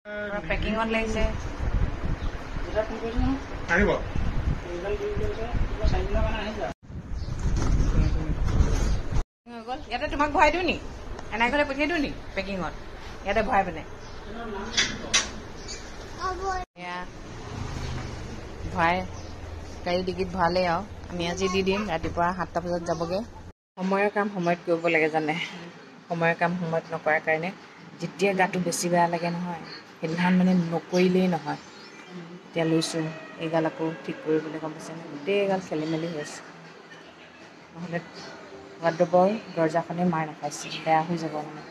Packing on like say. Yata tumak bhai duni. Ana kore pake duni packing on. Yata bhai bane. Yeah. Bhai kai digit bhale aw. Ami aji di dim ratipua 7ta bajat jaboge. Samoyar kaam samoyat koribo lage jane. Samoyar kaam samoyat nokrar karone যেতিয়া গাটো বেছি বেয়া লাগে নহয় সেইদিনাখন মানে নকৰিলেই নহয় এতিয়া লৈছো এইগাল আকৌ ঠিক কৰিবলৈ কম আছে গোটেইগাল খেলি মেলি হৈ আছে নহ'লে ৱাৰ্ড্ৰবৰ দৰ্জাখনে মাৰ নাখাইছে বেয়া হৈ যাব মানে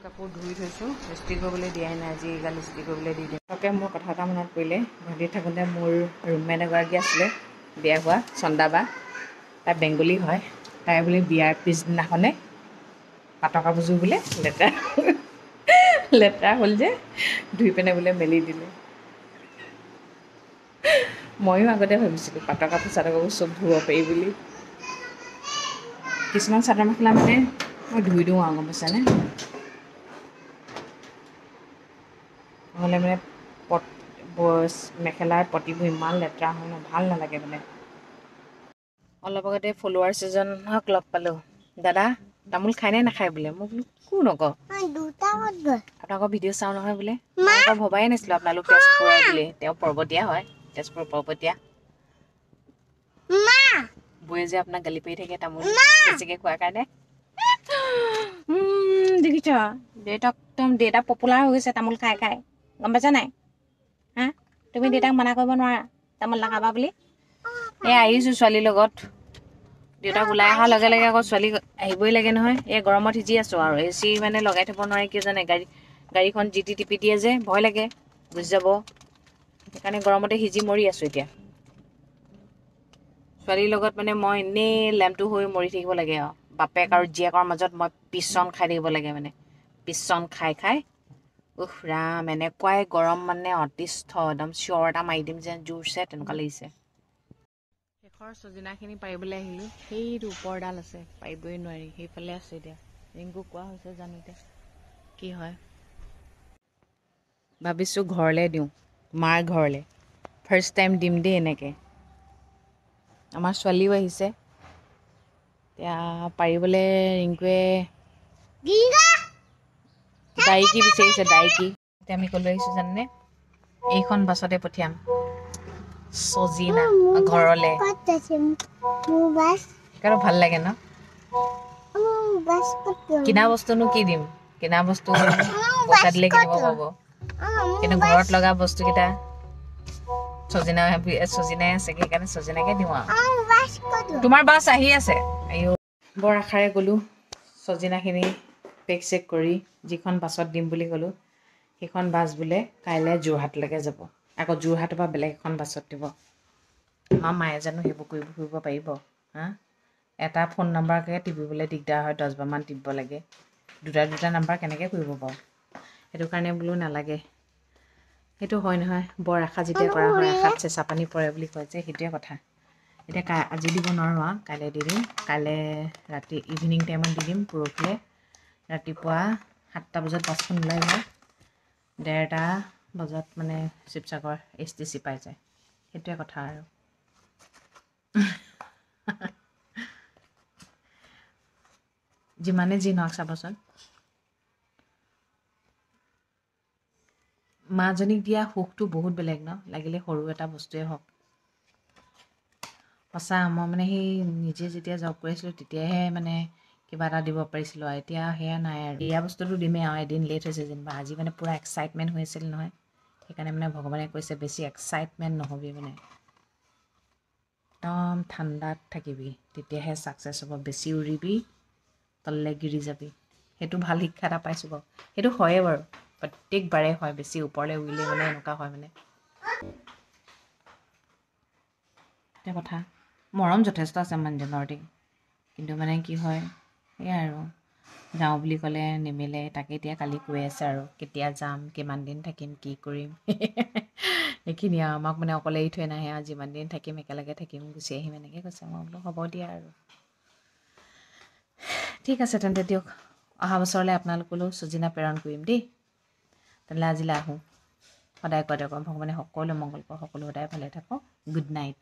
কাপোৰ ধুই থৈছো ইস্ত্ৰি কৰিবলৈ দিয়াই নাই আজি এইগাল ইস্ত্ৰি কৰিবলৈ দি দিম তাকে মোৰ কথা এটা মনত পৰিলে ভাবি থাকোঁতে মোৰ ৰুমমেট এগৰাকী আছিলে বিয়া হোৱা চন্দাবা তাই বেংগলী হয় তাই বোলে বিয়াৰ পিছদিনাখনে পাটৰ কাপোৰযোৰ বোলে লেতেৰা হ'ল যে ধুই পেনে বোলে মেলি দিলে ময়ো আগতে ভাবিছিলোঁ পাটৰ কাপোৰ চাটৰ কাপোৰ চব ধুব পাৰি বুলি কিছুমান চাদৰ মেখেলা মানে মই ধুই দিওঁ আৰু গম পাইছানে নহ'লে মানে মেখেলাৰ পটিবোৰ ইমান লেতেৰা হয় ন ভাল নালাগে মানে অলপ আগতে ফলোৱাৰ্ছ এজনক লগ পালোঁ দাদা তামোল খাই নে নাখায় বোলে মই বোলো কোন আকৌ আপোনালোকৰ ভিডিঅ' চাওঁ নহয় বোলে মই আকৌ ভবাই নাছিলোঁ আপোনালোক তেজপুৰৰ বুলি তেওঁ পৰ্বতীয়া হয় তেজপুৰ পৰ্বতীয়া বৌয়ে যে আপোনাক গালি পাৰি থাকে তামোল বেছিকৈ খোৱাৰ কাৰণে দেখিছ দেউতা পপুলাৰ হৈ গৈছে তামোল খাই খাই গম পাইছা নাই হা তুমি দেউতাক মানা কৰিব নোৱাৰা তামোল নাখাবা বুলি এই আহিছোঁ ছোৱালীৰ লগত দেউতাক ওলাই অহাৰ লগে লগে আকৌ ছোৱালী আহিবই লাগে নহয় এই গৰমত সিজি আছোঁ আৰু এ চি মানে লগাই থ'ব নোৱাৰি কিয় জানে গাড়ীখন জিটি টিপি দিয়ে যে ভয় লাগে গুচি যাব সেইকাৰণে গৰমতে সিজি মৰি আছোঁ এতিয়া ছোৱালীৰ লগত মানে মই এনেই লেম্পটো হৈ মৰি থাকিব লাগে আৰু বাপেক আৰু জীয়েকৰ মাজত মই পিছন খাই থাকিব লাগে মানে পিছন খাই খাই ৰাম এনেকুৱাই গৰম মানে অতিষ্ঠ একদম চিঞৰ এটা মাৰি দিম যেন জোৰছে তেনেকুৱা লাগিছে শেষৰ চজিনাখিনি পাৰিবলৈ আহিলোঁ সেইটো ওপৰডাল আছে পাৰিবই নোৱাৰি সেইফালে আছে এতিয়া ৰিংকু কোৱা হৈছে জানো এতিয়া কি হয় ভাবিছোঁ ঘৰলৈ দিওঁ মাৰ ঘৰলৈ ফাৰ্ষ্ট টাইম দিম দেই এনেকৈ আমাৰ ছোৱালীও আহিছে এতিয়া পাৰিবলৈ ৰিংকুৱে ডাইকি বিচাৰিছে ডাইকি এতিয়া আমি ক'লৈ আহিছোঁ জানেনে এইখন বাছতে পঠিয়াম চজিনা ঘৰলৈ সেইকাৰণে ভাল লাগে ন কিনা বস্তুনো কি দিম কিনা বস্তু পইচা দিলে কিনিব পাব কিন্তু ঘৰত লগা বস্তুকেইটা চজিনাই আছে সেইকাৰণে চজিনাকে দিওঁ আৰু তোমাৰ বাছ আহি আছে বৰ আশাৰে গ'লোঁ চজিনাখিনি পেক চেক কৰি যিখন বাছত দিম বুলি ক'লোঁ সেইখন বাছ বোলে কাইলৈ যোৰহাটলৈকে যাব আকৌ যোৰহাটৰ পৰা বেলেগ এখন বাছত দিব আমাৰ মায়ে জানো সেইবোৰ কৰিব ফুৰিব পাৰিব হা এটা ফোন নাম্বাৰকে টিপিবলৈ দিগদাৰ হয় 10বাৰমান টিপিব লাগে দুটা নাম্বাৰ কেনেকৈ কৰিব পাৰোঁ সেইটো কাৰণে বোলো নালাগে সেইটো হয় নহয় বৰ আশা যেতিয়া কৰা হয় আশাত চেঁচা পানী পৰে বুলি কয় যে সেইটোৱে কথা এতিয়া আজি দিব নোৱাৰোঁ আৰু কাইলৈ দি দিম কাইলৈ ৰাতি ইভিনিং টাইমত দি দিম পৰহিলৈ ৰাতিপুৱা 7টা বজাত বাছখন ওলাই যায় 1:30 বজাত মানে শিৱসাগৰ STC পাই যায় সেইটোৱে কথা আৰু যিমানে যি নহওক চাবচোন মাজনীক দিয়া সুখটো বহুত বেলেগ ন লাগিলে সৰু এটা বস্তুৱে হওক সঁচা মই মানে সেই নিজে যেতিয়া জব কৰিছিলোঁ তেতিয়াহে মানে কিবা এটা দিব পাৰিছিলোঁ আৰু এতিয়া সেয়া নাই আৰু দিয়া বস্তুটো দিমেই আৰু এদিন লেট হৈছে যেনিবা আজি মানে পূৰা এক্সাইটমেণ্ট হৈ আছিল নহয় সেইকাৰণে মানে ভগৱানে কৈছে বেছি এক্সাইটমেণ্ট নহ'বি মানে একদম ঠাণ্ডাত থাকিবি তেতিয়াহে ছাকচেছ হ'ব বেছি উৰিবি তললৈ গিৰি যাবি সেইটো ভাল শিক্ষা এটা পাইছোঁ বাৰু সেইটো হয়ে বাৰু প্ৰত্যেকবাৰে হয় বেছি ওপৰলৈ উৰিলে মানে এনেকুৱা হয় মানে এটা কথা মৰম যথেষ্ট আছে মানুহজনৰ দেই কিন্তু মানে কি হয় সেয়াই আৰু যাওঁ বুলি ক'লে নিমিলে তাকে এতিয়া কালি কৈ আছে আৰু কেতিয়া যাম কিমান দিন থাকিম কি কৰিম সেইখিনি আৰু আমাক মানে অকলে এৰি থৈ নাহে আৰু যিমান দিন থাকিম একেলগে থাকিম গুচি আহিম এনেকৈ কৈছে মই বোলো হ'ব দিয়া আৰু ঠিক আছে তেন্তে দিয়ক অহা বছৰলৈ আপোনালোকলৈও চজিনা প্ৰেৰণ কৰিম দেই তেতিয়াহ'লে আজিলৈ আহোঁ সদায় কৈ দিয়ক ভগৱানে সকলো মংগল কৰক সকলো সদায় ভালে থাকক গুড নাইট